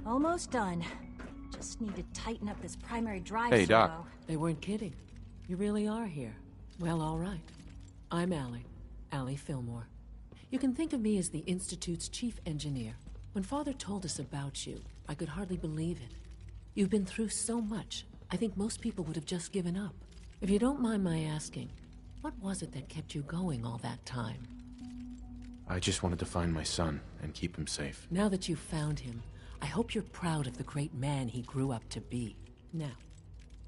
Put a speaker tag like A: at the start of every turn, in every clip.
A: Almost done. Just need to tighten up this primary drive
B: Hey,
A: servo.
B: Doc.
C: They weren't kidding. You really are here. Well, all right. I'm Allie Fillmore. You can think of me as the Institute's chief engineer. When Father told us about you, I could hardly believe it. You've been through so much, I think most people would have just given up. If you don't mind my asking, what was it that kept you going all that time?
B: I just wanted to find my son and keep him safe.
C: Now that you've found him, I hope you're proud of the great man he grew up to be. Now,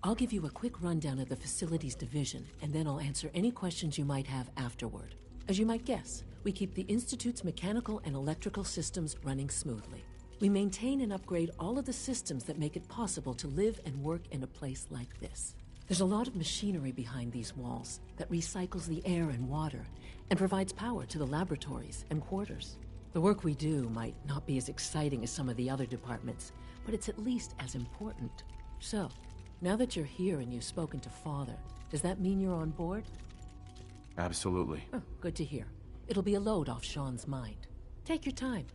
C: I'll give you a quick rundown of the facilities division, and then I'll answer any questions you might have afterward. As you might guess, we keep the Institute's mechanical and electrical systems running smoothly. We maintain and upgrade all of the systems that make it possible to live and work in a place like this. There's a lot of machinery behind these walls that recycles the air and water and provides power to the laboratories and quarters. The work we do might not be as exciting as some of the other departments, but it's at least as important. So, now that you're here and you've spoken to Father, does that mean you're on board?
B: Absolutely.
C: Oh, good to hear. It'll be a load off Sean's mind. Take your time.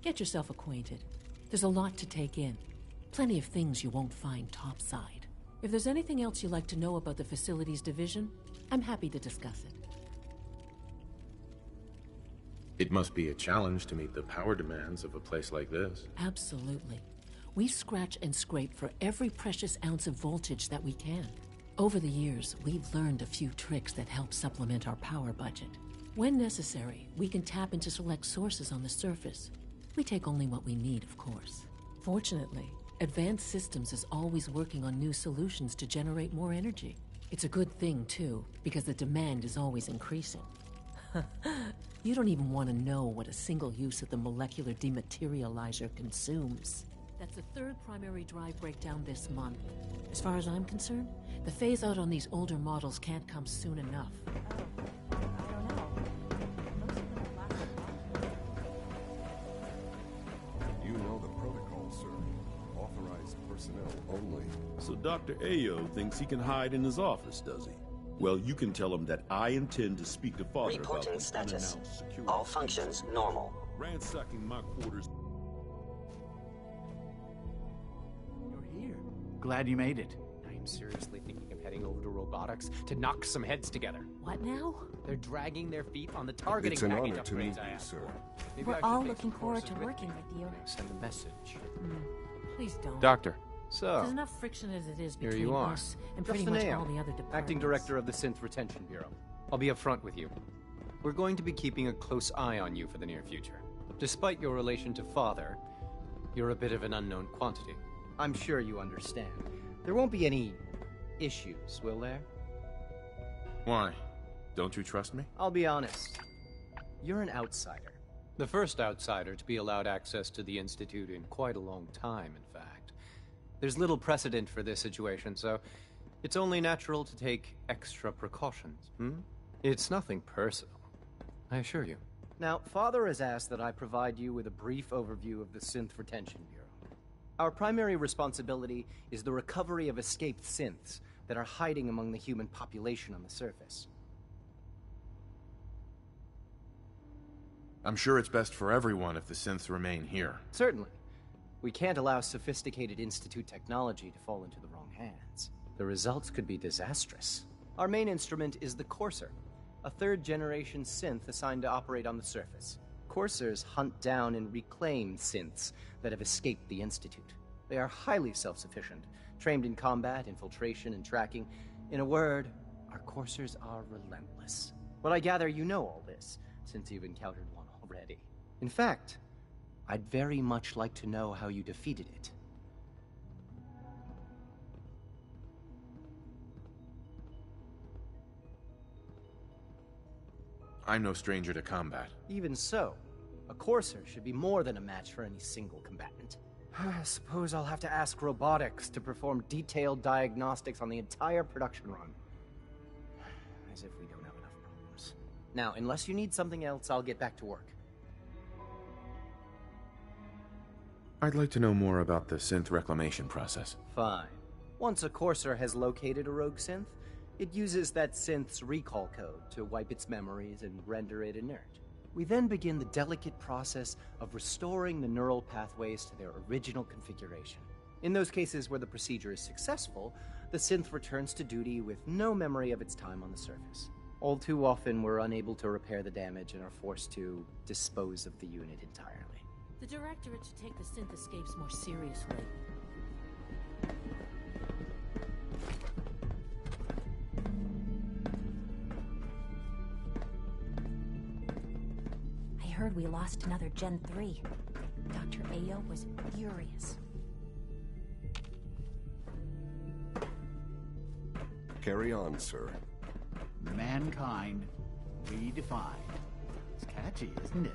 C: Get yourself acquainted. There's a lot to take in. Plenty of things you won't find topside. If there's anything else you'd like to know about the facilities division, I'm happy to discuss it.
B: It must be a challenge to meet the power demands of a place like this.
C: Absolutely. We scratch and scrape for every precious ounce of voltage that we can. Over the years, we've learned a few tricks that help supplement our power budget. When necessary, we can tap into select sources on the surface. We take only what we need, of course. Fortunately, Advanced Systems is always working on new solutions to generate more energy. It's a good thing, too, because the demand is always increasing. You don't even want to know what a single use of the molecular dematerializer consumes. That's the third primary drive breakdown this month. As far as I'm concerned, the phase-out on these older models can't come soon enough.
A: I don't know. Most of them last a while.
D: You know the protocol, sir. Authorized personnel only.
E: So Dr. Ayo thinks he can hide in his office, does he? Well, you can tell him that I intend to speak to Father about
F: Reporting
E: this
F: status.
E: unannounced security.
F: All functions normal.
E: Ransacking my quarters.
G: You're here. Glad you made it. I am seriously thinking of heading over to robotics to knock some heads together.
C: What now?
G: They're dragging their feet on the targeting
D: It's an
G: package
D: honor to meet
G: upgrades I
D: you,
G: asked
D: sir.
G: for. Maybe
A: We're
G: I should
A: all
G: take
A: looking
G: some
A: forward
G: courses
A: to working
G: me
A: with you.
G: and send a message.
C: Please don't.
B: Doctor.
G: So,
C: There's enough friction as it is
G: here
C: between
G: you are.
C: us and pretty much all the other departments.
G: Acting Director of the Synth Retention Bureau. I'll be upfront with you. We're going to be keeping a close eye on you for the near future. Despite your relation to Father, you're a bit of an unknown quantity.
H: I'm sure you understand. There won't be any issues, will there?
B: Why? Don't you trust me?
H: I'll be honest. You're an outsider.
G: The first outsider to be allowed access to the Institute in quite a long time, in fact. There's little precedent for this situation, so it's only natural to take extra precautions, It's nothing personal, I assure you.
H: Now, Father has asked that I provide you with a brief overview of the Synth Retention Bureau. Our primary responsibility is the recovery of escaped synths that are hiding among the human population on the surface.
B: I'm sure it's best for everyone if the synths remain here.
H: Certainly. We can't allow sophisticated Institute technology to fall into the wrong hands. The results could be disastrous. Our main instrument is the Courser, a third-generation synth assigned to operate on the surface. Coursers hunt down and reclaim synths that have escaped the Institute. They are highly self-sufficient, trained in combat, infiltration, and tracking. In a word, our Coursers are relentless. But I gather you know all this, since you've encountered one already. In fact, I'd very much like to know how you defeated it.
B: I'm no stranger to combat.
H: Even so, a Courser should be more than a match for any single combatant. I suppose I'll have to ask robotics to perform detailed diagnostics on the entire production run. As if we don't have enough problems. Now, unless you need something else, I'll get back to work.
B: I'd like to know more about the synth reclamation process.
H: Fine. Once a Courser has located a rogue synth, it uses that synth's recall code to wipe its memories and render it inert. We then begin the delicate process of restoring the neural pathways to their original configuration. In those cases where the procedure is successful, the synth returns to duty with no memory of its time on the surface. All too often, we're unable to repair the damage and are forced to dispose of the unit entirely.
C: The Directorate should take the synth escapes more seriously.
A: I heard we lost another Gen 3. Dr. Ayo was furious.
D: Carry on, sir.
F: Mankind redefined. It's catchy, isn't it?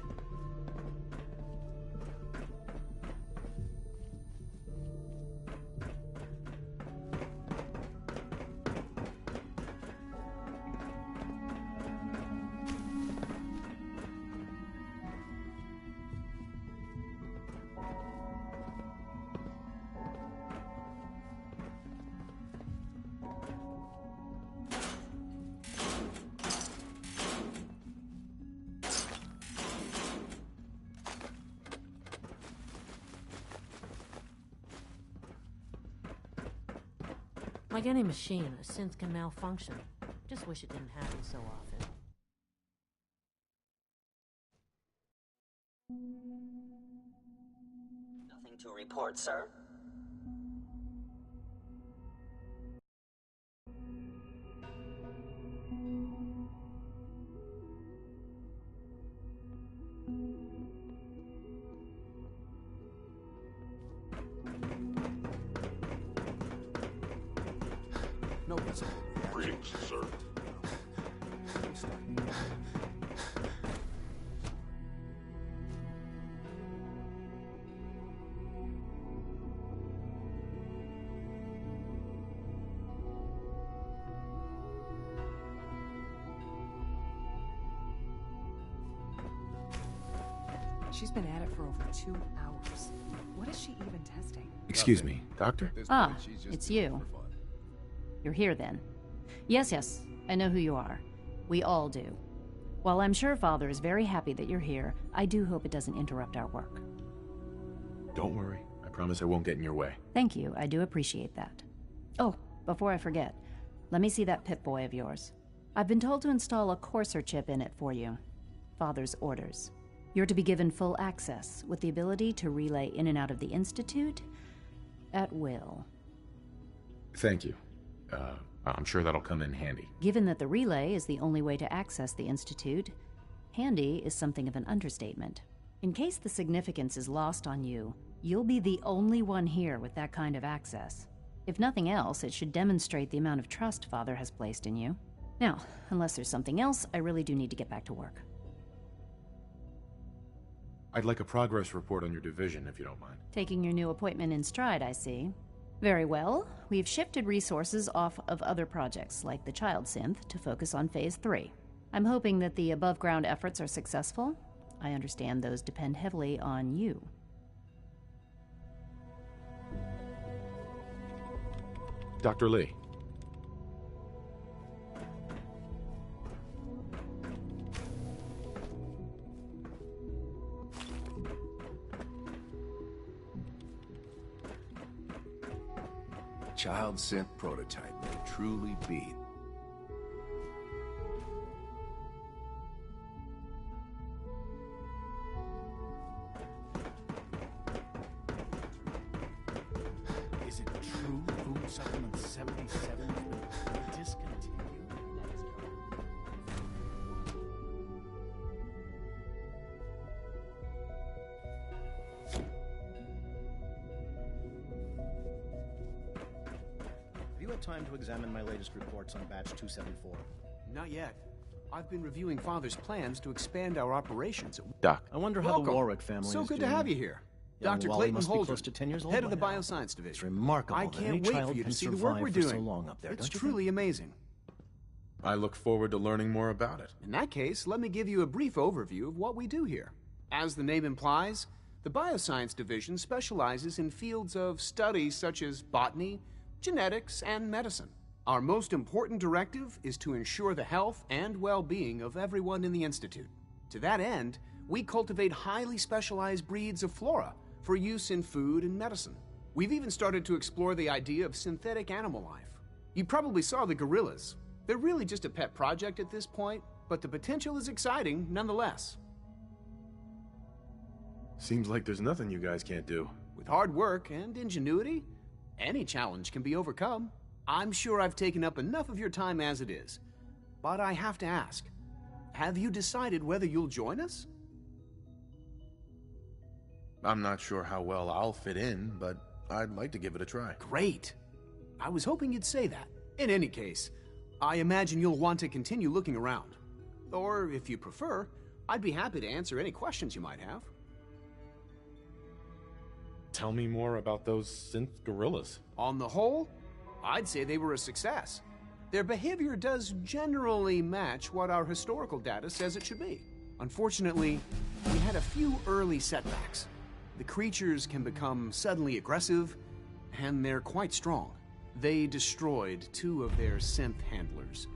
C: Like any machine, a synth can malfunction. Just wish it didn't happen so often.
I: Nothing to report, sir.
D: No visible reaction.
J: Greetings, sir.
K: She's been at it for over 2 hours. What is she even testing?
B: Excuse me, Doctor?
L: Ah, it's you. You're here then. Yes, I know who you are. We all do. While I'm sure Father is very happy that you're here, I do hope it doesn't interrupt our work.
B: Don't worry. I promise I won't get in your way.
L: Thank you, I do appreciate that. Oh, before I forget, let me see that Pip-Boy of yours. I've been told to install a Courser chip in it for you. Father's orders. You're to be given full access, with the ability to relay in and out of the Institute at will.
B: Thank you. I'm sure that'll come in handy.
L: Given that the relay is the only way to access the Institute, handy is something of an understatement. In case the significance is lost on you, you'll be the only one here with that kind of access. If nothing else, it should demonstrate the amount of trust Father has placed in you. Now, unless there's something else, I really do need to get back to work.
B: I'd like a progress report on your division, if you don't mind.
L: Taking your new appointment in stride, I see. Very well. We've shifted resources off of other projects, like the child synth, to focus on Phase 3. I'm hoping that the above-ground efforts are successful. I understand those depend heavily on you.
B: Dr. Lee.
D: Child synth prototype may truly be.
F: Is it true food supplement 77 has been discontinued?
M: Have you had time to examine my latest reports on batch 274?
N: Not yet. I've been reviewing Father's plans to expand our operations.
B: Doc.
M: I wonder how the Warwick family
N: So
M: is
N: good
M: doing.
N: to have you here.
M: Young
N: Dr.
M: Wally
N: Clayton
M: must be
N: Holden,
M: close to 10 years old
N: head of
M: by
N: the
M: now.
N: Bioscience Division.
M: It's remarkable
N: I
M: that
N: can't
M: any
N: wait for
M: child
N: you to
M: can
N: see the work
M: survive
N: we're
M: for
N: doing.
M: so long up there,
N: It's
M: don't you
N: truly amazing.
B: I look forward to learning more about it.
N: In that case, let me give you a brief overview of what we do here. As the name implies, the Bioscience Division specializes in fields of study such as botany, genetics, and medicine. Our most important directive is to ensure the health and well-being of everyone in the Institute. To that end, we cultivate highly specialized breeds of flora for use in food and medicine. We've even started to explore the idea of synthetic animal life. You probably saw the gorillas. They're really just a pet project at this point, but the potential is exciting nonetheless.
B: Seems like there's nothing you guys can't do.
N: With hard work and ingenuity, any challenge can be overcome. I'm sure I've taken up enough of your time as it is. But I have to ask, have you decided whether you'll join us?
B: I'm not sure how well I'll fit in, but I'd like to give it a try.
N: Great. I was hoping you'd say that. In any case, I imagine you'll want to continue looking around. Or, if you prefer, I'd be happy to answer any questions you might have.
B: Tell me more about those synth gorillas.
N: On the whole, I'd say they were a success. Their behavior does generally match what our historical data says it should be. Unfortunately, we had a few early setbacks. The creatures can become suddenly aggressive, and they're quite strong. They destroyed 2 of their synth handlers.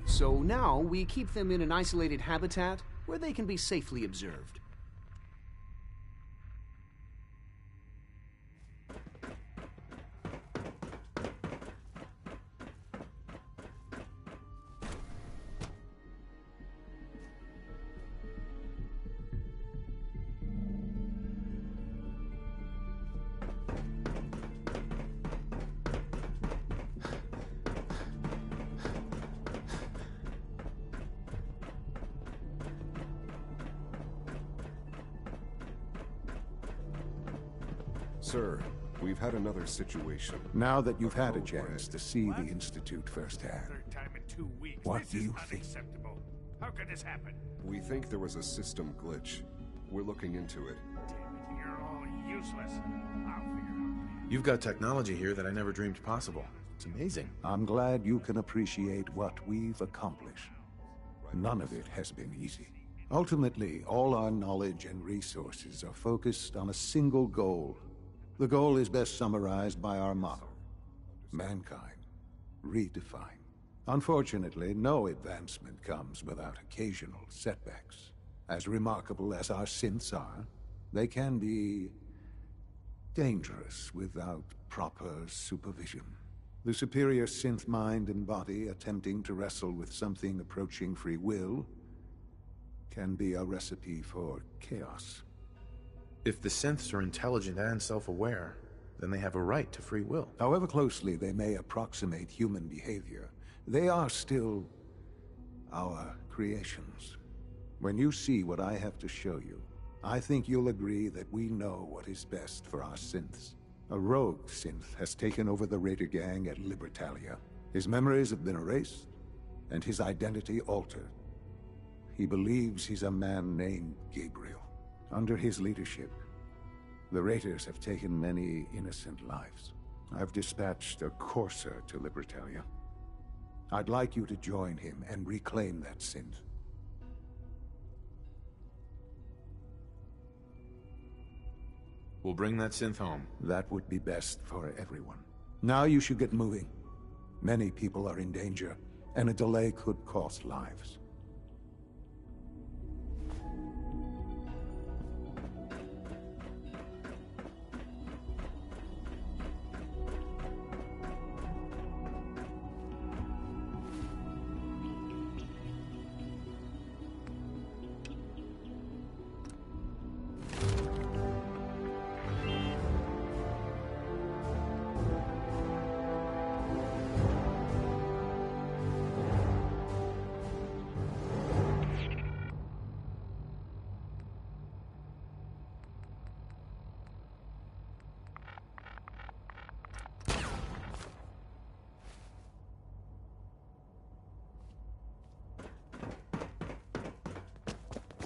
N: So now we keep them in an isolated habitat where they can be safely observed.
D: Sir, we've had another situation.
J: Now that you've had a chance to see the Institute firsthand,
F: Third time in 2 weeks.
J: what
F: This
J: do
F: is
J: you think?
F: unacceptable. How could this happen?
D: We think there was a system glitch. We're looking into it.
F: Damn it, you're all useless. I'll figure it out.
B: You've got technology here that I never dreamed possible. It's amazing.
J: I'm glad you can appreciate what we've accomplished. None of it has been easy. Ultimately, all our knowledge and resources are focused on a single goal. The goal is best summarized by our motto: mankind, redefined. Unfortunately, no advancement comes without occasional setbacks. As remarkable as our synths are, they can be dangerous without proper supervision. The superior synth mind and body attempting to wrestle with something approaching free will can be a recipe for chaos.
B: If the synths are intelligent and self-aware, then they have a right to free will.
J: However closely they may approximate human behavior, they are still our creations. When you see what I have to show you, I think you'll agree that we know what is best for our synths. A rogue synth has taken over the Raider gang at Libertalia. His memories have been erased, and his identity altered. He believes he's a man named Gabriel. Under his leadership, the Raiders have taken many innocent lives. I've dispatched a courser to Libertalia. I'd like you to join him and reclaim that synth.
B: We'll bring that synth home.
J: That would be best for everyone. Now you should get moving. Many people are in danger, and a delay could cost lives.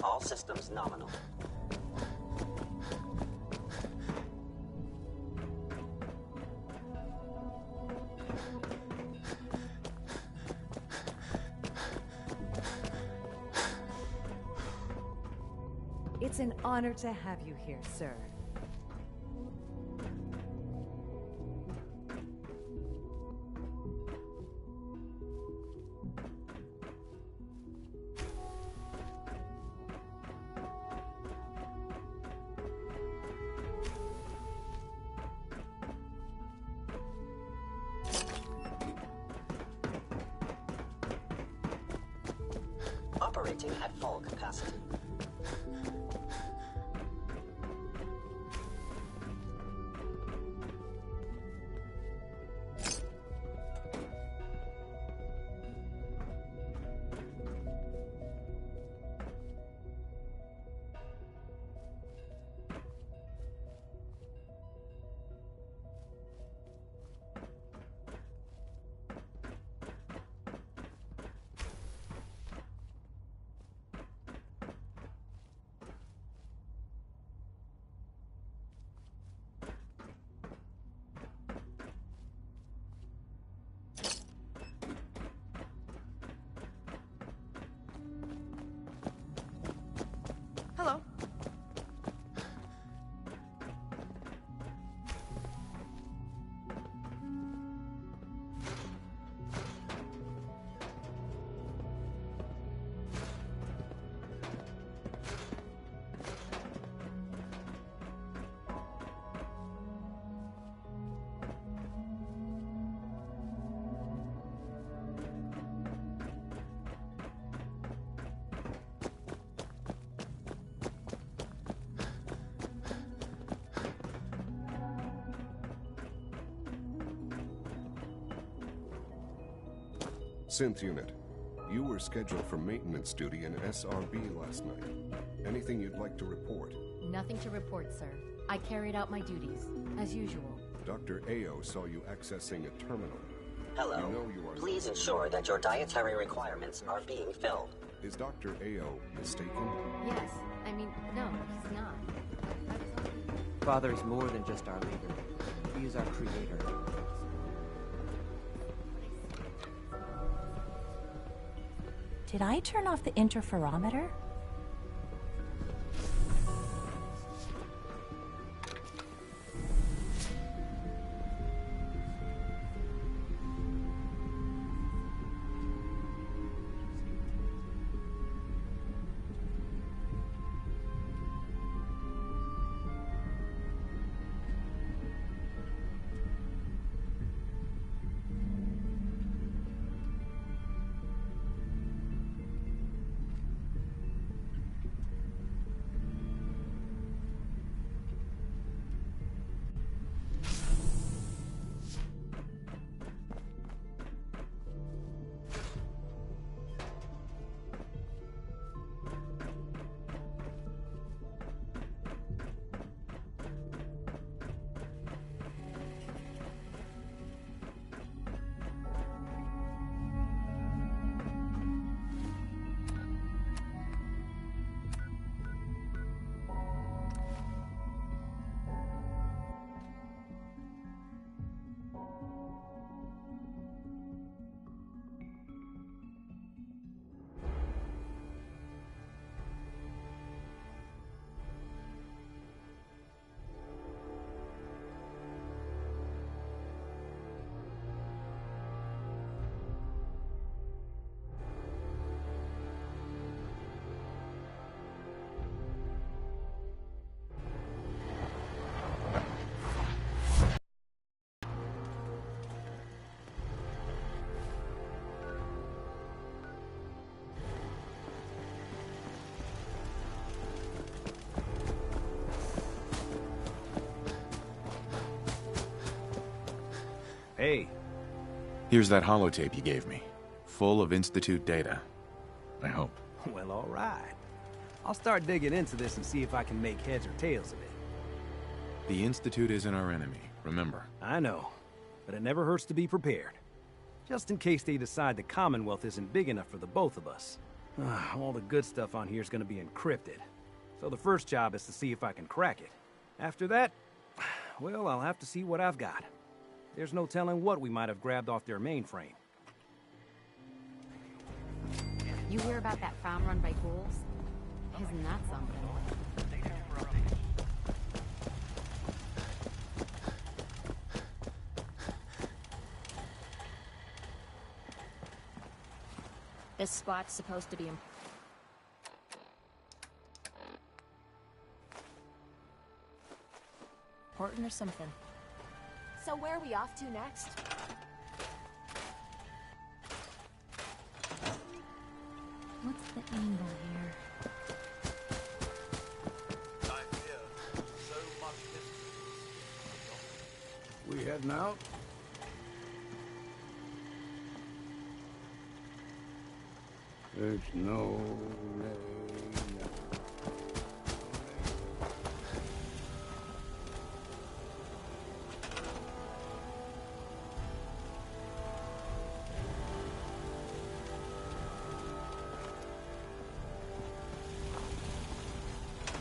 I: All systems nominal.
K: It's an honor to have you here, sir.
I: operating at full capacity.
K: Hello.
D: Synth unit, you were scheduled for maintenance duty in SRB last night. Anything you'd like to report?
O: Nothing to report, sir. I carried out my duties, as usual.
D: Dr. Ao saw you accessing a terminal.
I: Hello.
D: You know you are
I: Please ensure that your dietary requirements are being filled.
D: Is Dr. Ao mistaken?
O: Yes. I mean, no, he's not.
H: Father is more than just our leader. He is our creator.
A: Did I turn off the interferometer?
F: Hey.
B: Here's that holotape you gave me, full of Institute data. I hope.
P: Well, all right. I'll start digging into this and see if I can make heads or tails of it.
B: The Institute isn't our enemy, remember.
P: I know, but it never hurts to be prepared. Just in case they decide the Commonwealth isn't big enough for the both of us. All the good stuff on here is going to be encrypted. So the first job is to see if I can crack it. After that, well, I'll have to see what I've got. There's no telling what we might have grabbed off their mainframe.
O: You hear about that farm run by ghouls? Isn't that something?
Q: This spot's supposed to be important or something.
R: So where are we off to next?
A: What's the angle here?
S: We heading out? There's no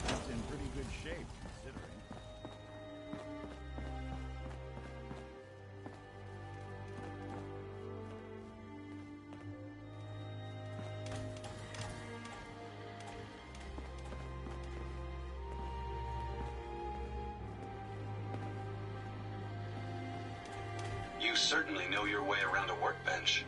F: It's in pretty good shape, considering.
T: You certainly know your way around a workbench.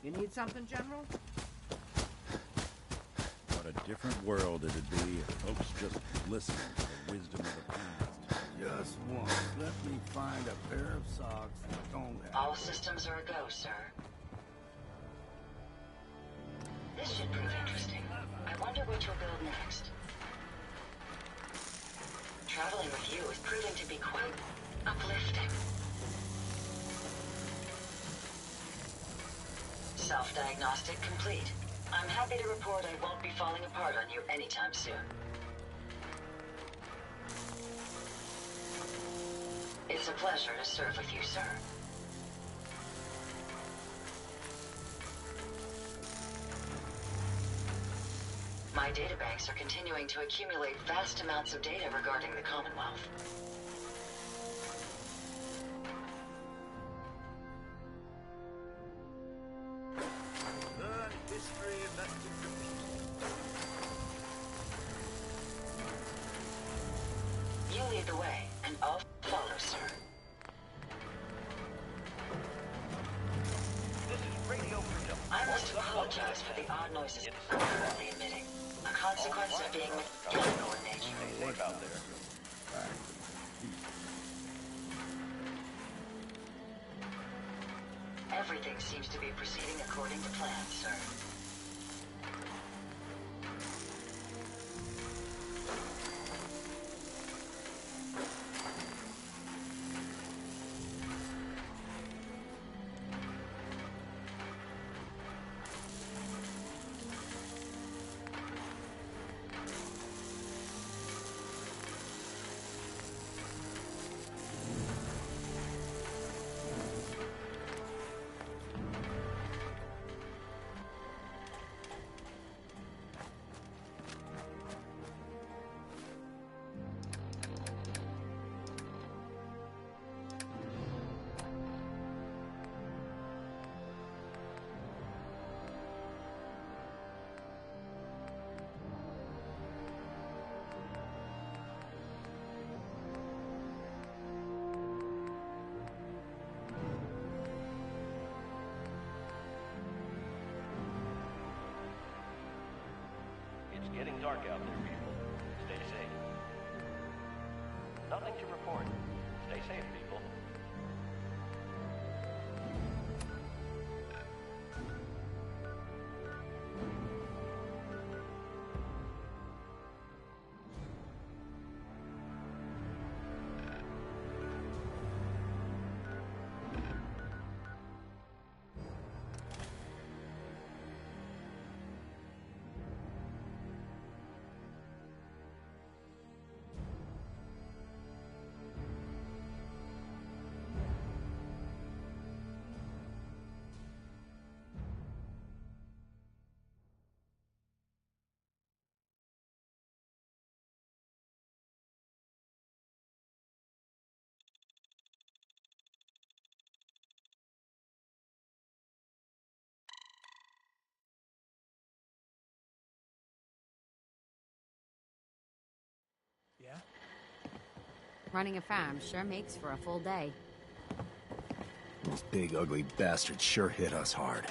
K: You need something, General?
F: What a different world it'd be if folks just listened to the wisdom of the past.
S: Just once. Let me find a pair of socks that don't have...
I: All systems are a go, sir. This should prove interesting. I wonder what you'll build next. Traveling with you is proving to be quite uplifting. Self-diagnostic complete. I'm happy to report I won't be falling apart on you anytime soon. It's a pleasure to serve with you, sir. My databanks are continuing to accumulate vast amounts of data regarding the Commonwealth. You lead the way, and I'll follow, sir.
U: This is Radio Freedom.
I: I must apologize for the odd noises I'm currently emitting. A consequence of being mechanical in nature.
U: Safe out there.
I: Everything seems to be proceeding according to plan, sir.
U: It's getting dark out there, people. Stay safe. Nothing to report. Stay safe, people.
O: Running a farm sure makes for a full day.
P: Those big, ugly bastards sure hit us hard.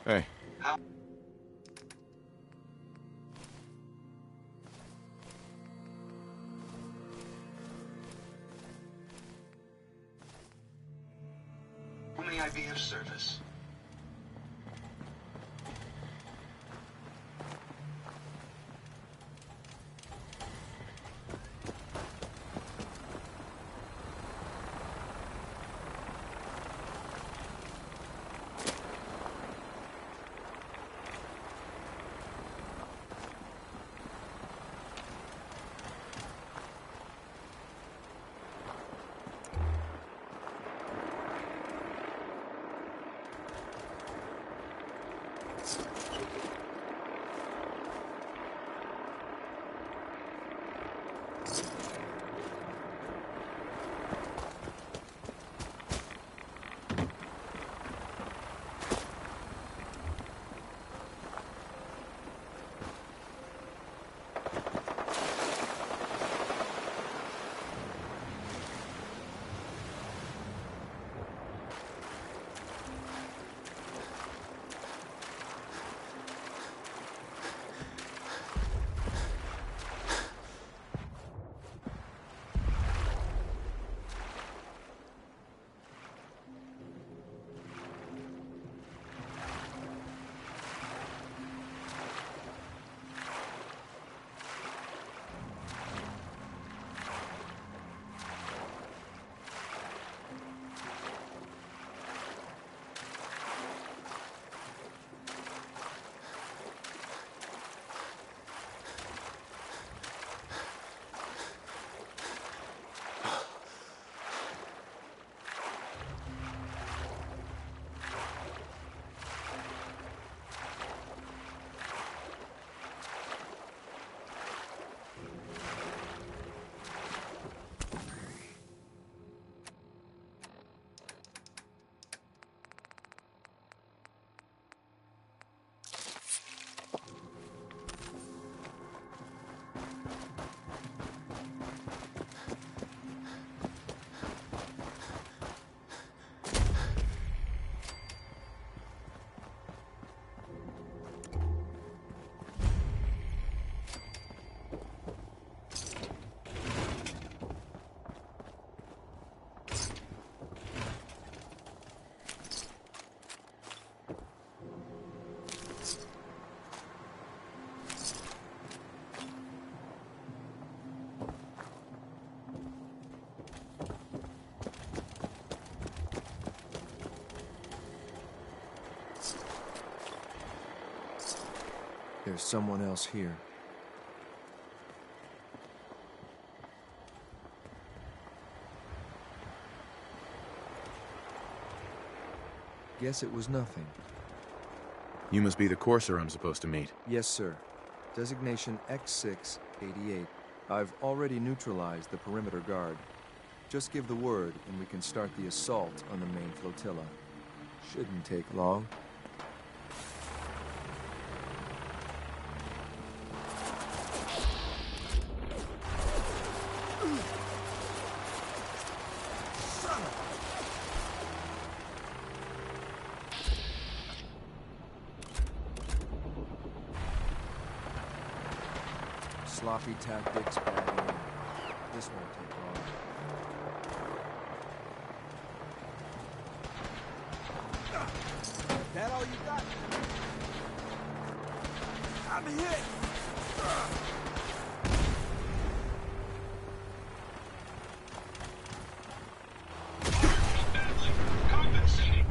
B: Hey.
T: How may I be of service?
E: There's someone else here. Guess it was nothing.
B: You must be the courser I'm supposed to meet.
E: Yes, sir. Designation X688. I've already neutralized the perimeter guard. Just give the word, and we can start the assault on the main flotilla. Shouldn't take long. Sloppy tactics, bad aim. This won't take long.
S: That all you got? I'm hit!
T: Compensating.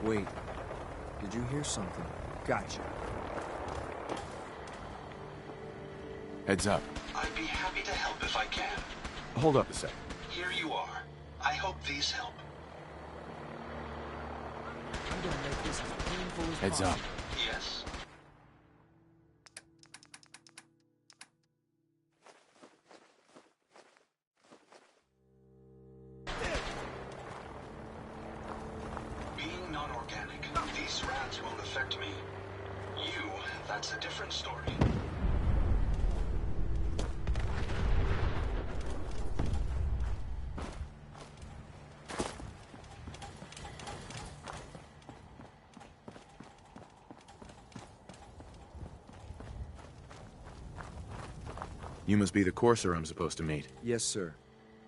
E: Wait. Did you hear something?
P: Gotcha.
B: Heads up.
T: I'd be happy to help if I can.
B: Hold up a sec.
T: Here you are. I hope these help.
S: I'm gonna make this as painful as
B: Heads up.
S: possible.
T: Yes. Being non-organic, these rats won't affect me. You, that's a different story.
B: You must be the courser I'm supposed to meet.
E: Yes, sir.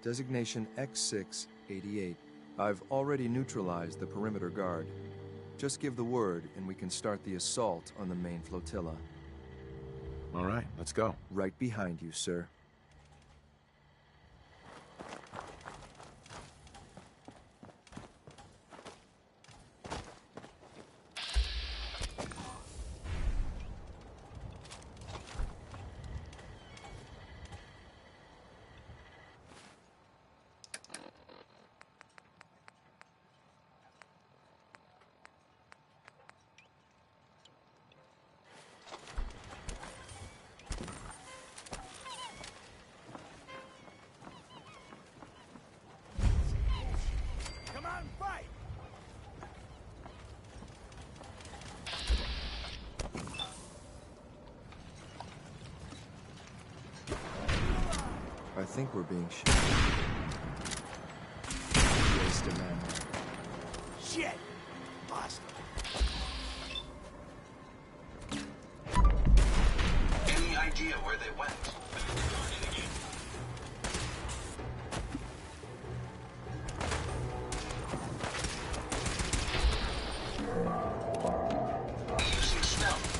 E: Designation X688. I've already neutralized the perimeter guard. Just give the word, and we can start the assault on the main flotilla.
B: All right, let's go.
E: Right behind you, sir.
S: Come on, fight!
E: I think we're being shot. Waste of ammo.
S: Shit! Lost him.
T: Any idea where they went? Using stealth.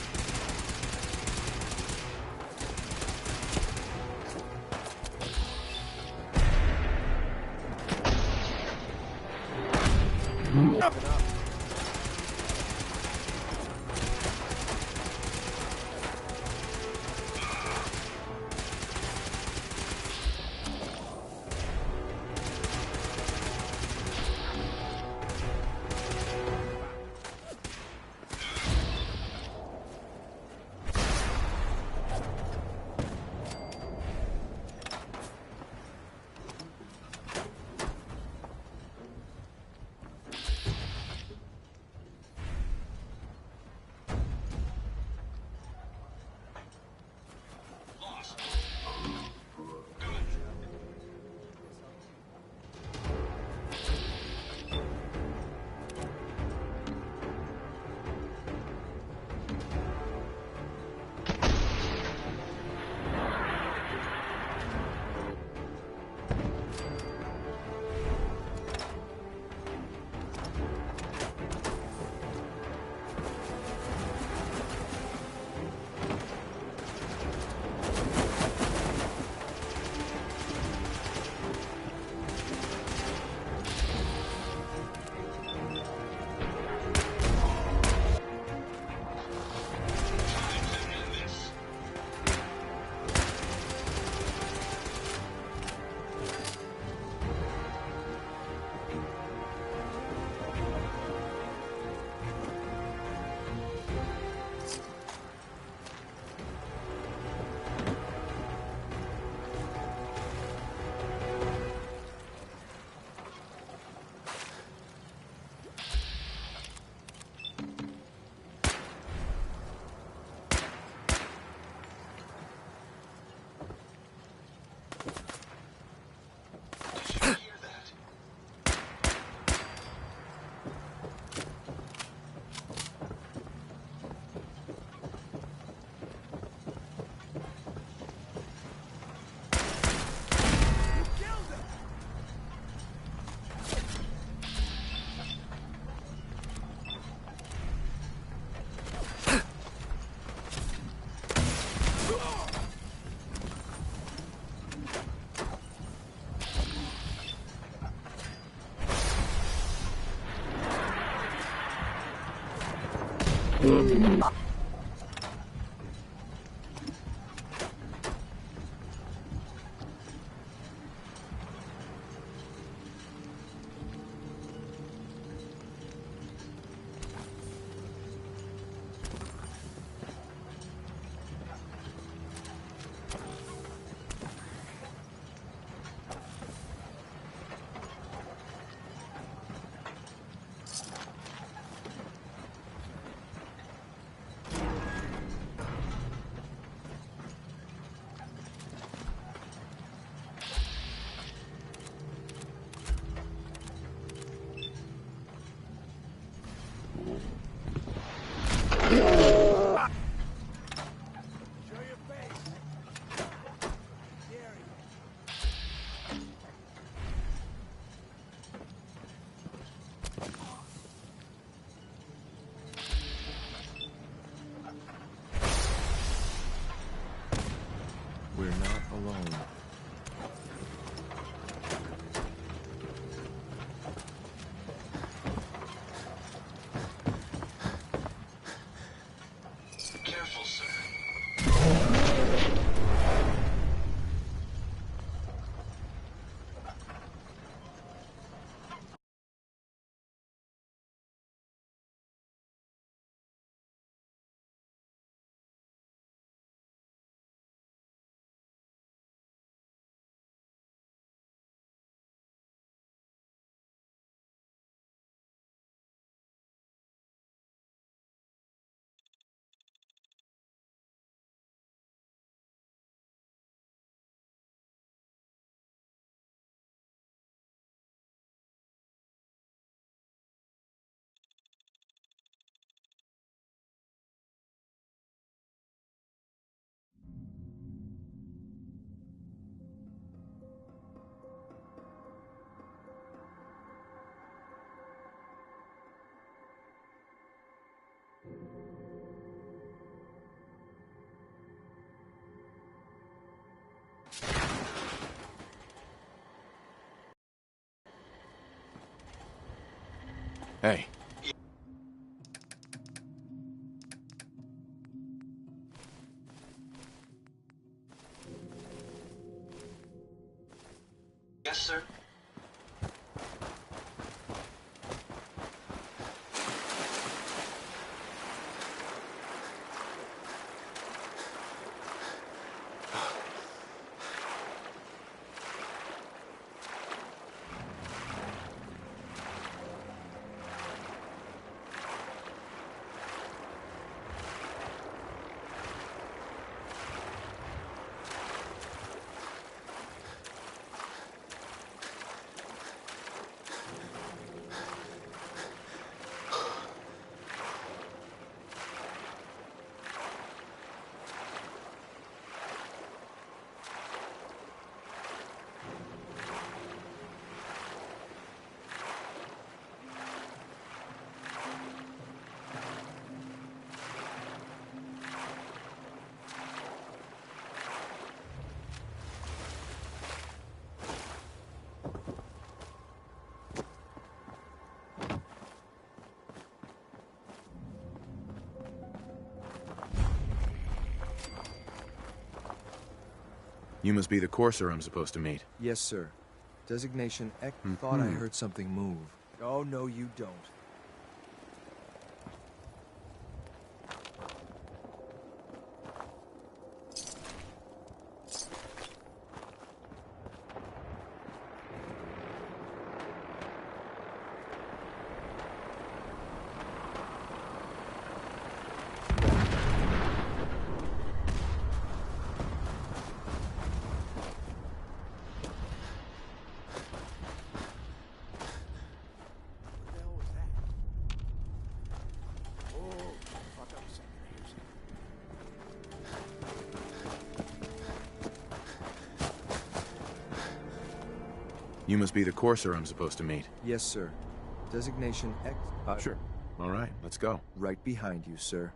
E: We're not alone.
T: Careful, sir.
B: Hey.
T: Yes, sir.
B: You must be the courser I'm supposed to meet.
E: Yes, sir. Designation X. Thought I heard something move. Oh, no, you don't.
B: You must be the courser I'm supposed to meet.
E: Yes, sir. Designation X.
B: Sure. All right, let's go.
E: Right behind you, sir.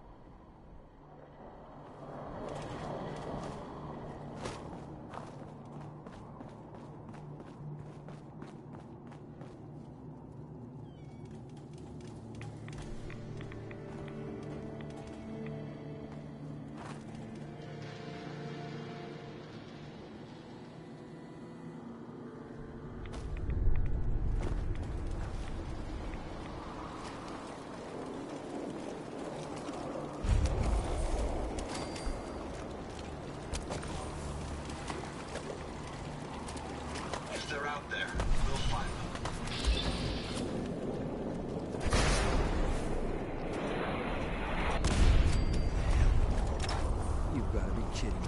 T: out there. We'll find them.
E: You've got to be kidding me.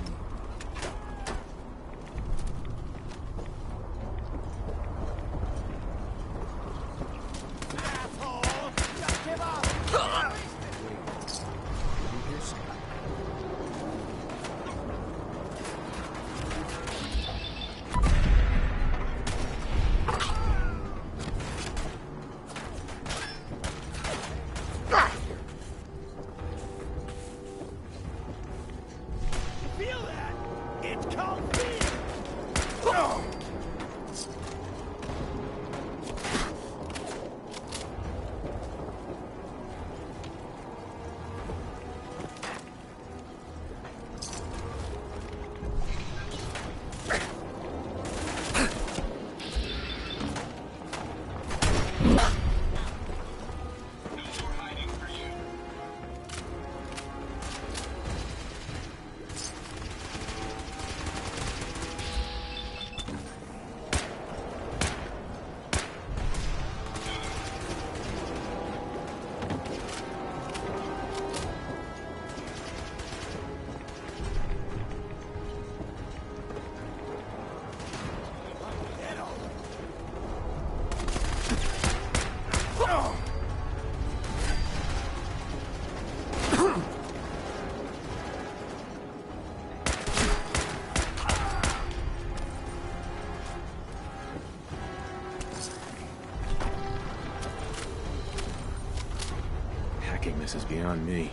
B: This is beyond me.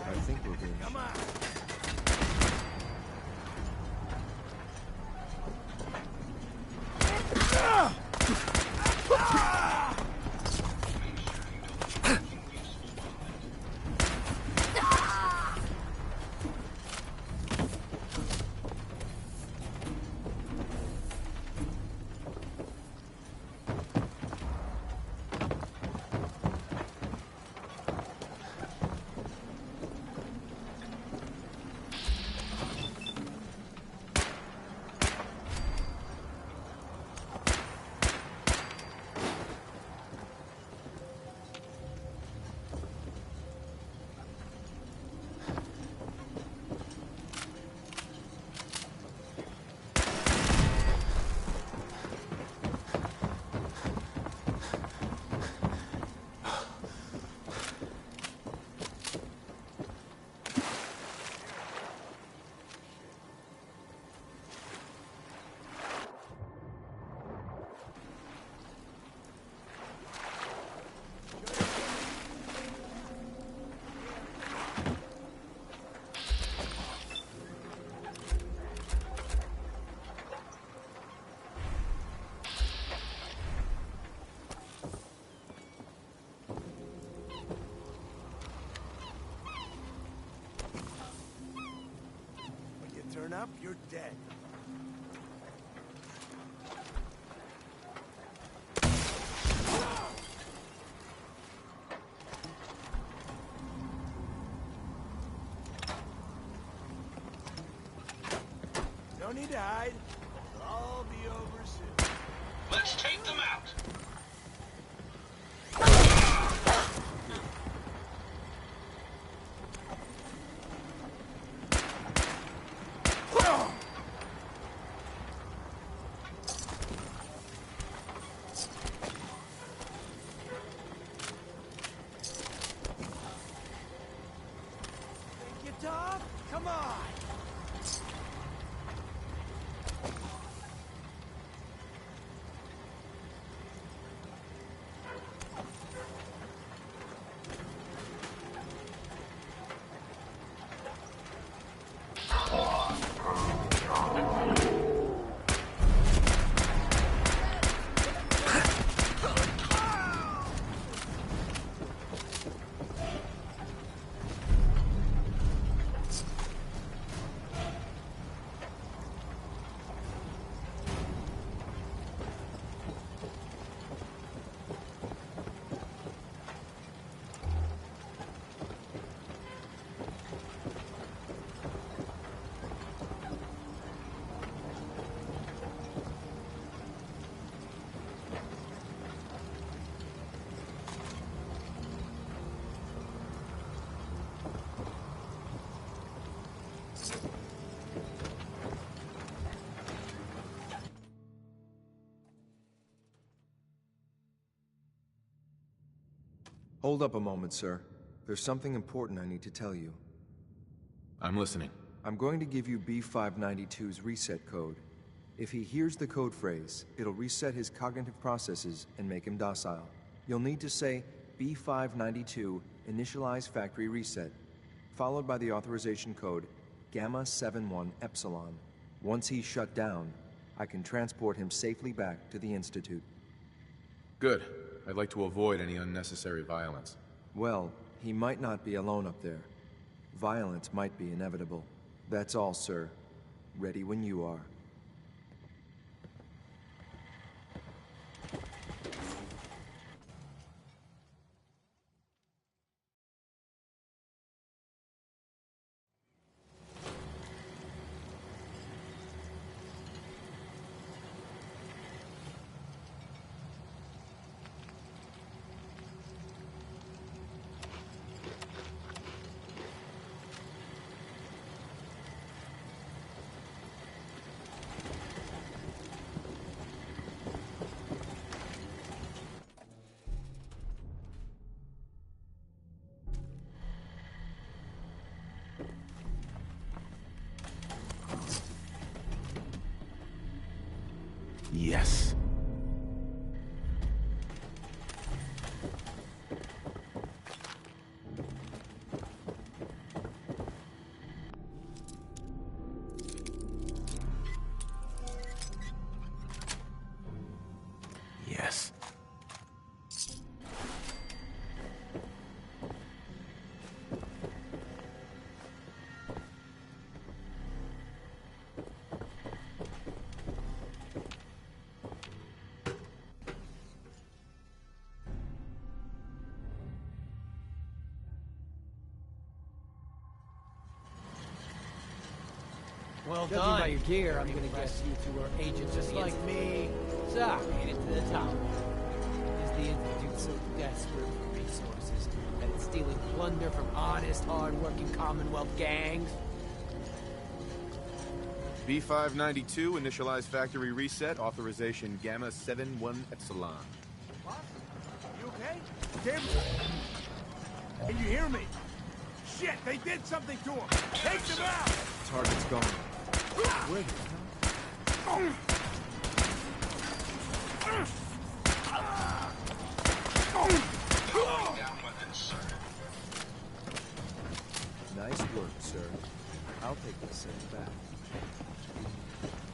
E: I think we're good.
S: Come on. Turn up, you're dead. No need to hide. It'll all be over soon.
T: Let's take them out.
E: Hold up a moment, sir. There's something important I need to tell you.
B: I'm listening.
E: I'm going to give you B592's reset code. If he hears the code phrase, it'll reset his cognitive processes and make him docile. You'll need to say B592 initialize factory reset, followed by the authorization code Gamma 71 Epsilon. Once he's shut down, I can transport him safely back to the Institute.
B: Good. I'd like to avoid any unnecessary violence.
E: Well, he might not be alone up there. Violence might be inevitable. That's all, sir. Ready when you are.
B: Yes. Yes.
G: Well
V: Judging
G: done.
V: by your gear, I'm gonna guess you two are agents
G: Just
V: of the
G: like
V: Institute.
G: me.
V: So, made it to the top. Is the Institute so desperate for resources that it's stealing plunder from honest, hard-working Commonwealth gangs?
B: B592 initialize factory reset authorization Gamma 71 Epsilon.
S: What? You okay? Tim? Can you hear me? Shit, they did something to him! Take them out!
E: Target's gone.
S: Where
E: Nice work, sir. I'll take the synth back.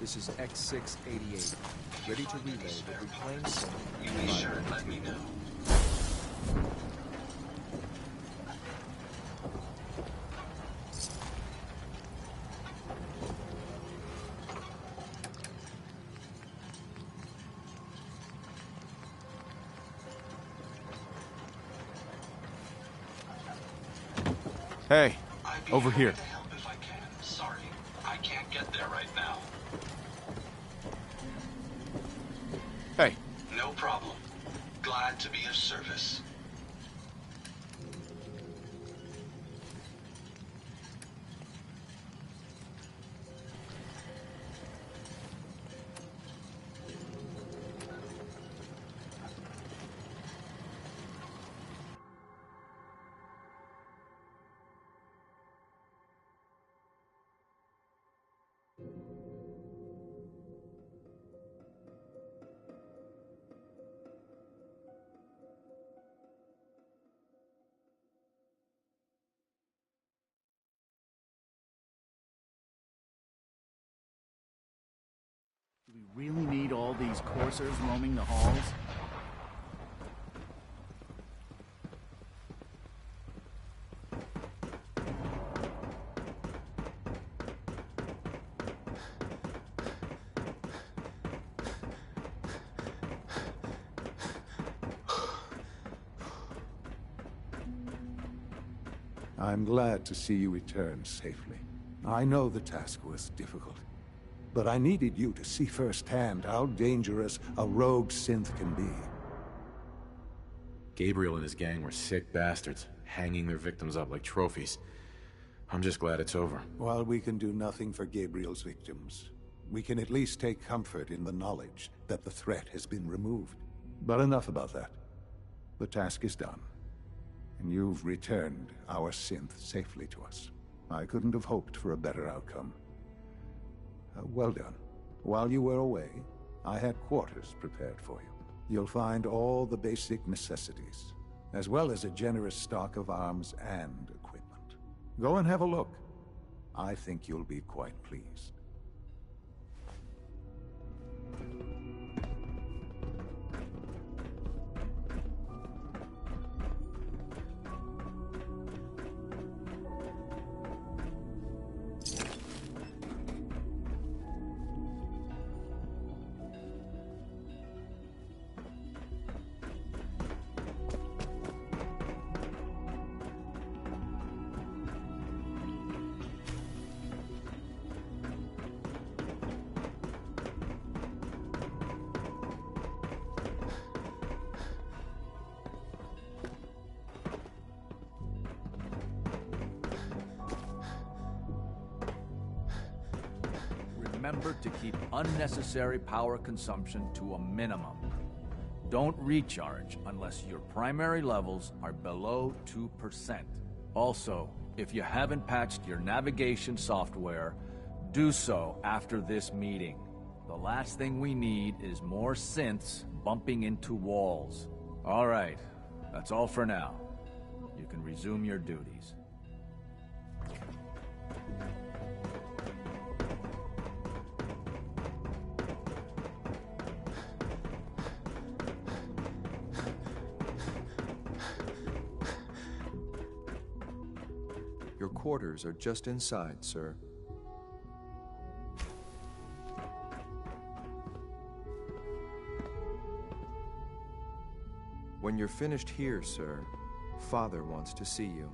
E: This is X688, ready to relay the reclaimed synth.
T: You be sure and let me know.
B: Hey, over here.
T: To help if I can. Sorry, I can't get there right now.
B: Hey.
T: No problem. Glad to be of service.
F: really need all these coursers roaming the halls?
J: I'm glad to see you return safely. I know the task was difficult, but I needed you to see firsthand how dangerous a rogue synth can be.
B: Gabriel and his gang were sick bastards, hanging their victims up like trophies. I'm just glad it's over.
J: While we can do nothing for Gabriel's victims, we can at least take comfort in the knowledge that the threat has been removed. But enough about that. The task is done, and you've returned our synth safely to us. I couldn't have hoped for a better outcome. Well done. While you were away, I had quarters prepared for you. You'll find all the basic necessities, as well as a generous stock of arms and equipment. Go and have a look. I think you'll be quite pleased.
C: Remember to keep unnecessary power consumption to a minimum. Don't recharge unless your primary levels are below 2%. Also, if you haven't patched your navigation software, do so after this meeting. The last thing we need is more synths bumping into walls. All right, that's all for now. You can resume your duties.
E: Your quarters are just inside, sir. When you're finished here, sir, Father wants to see you.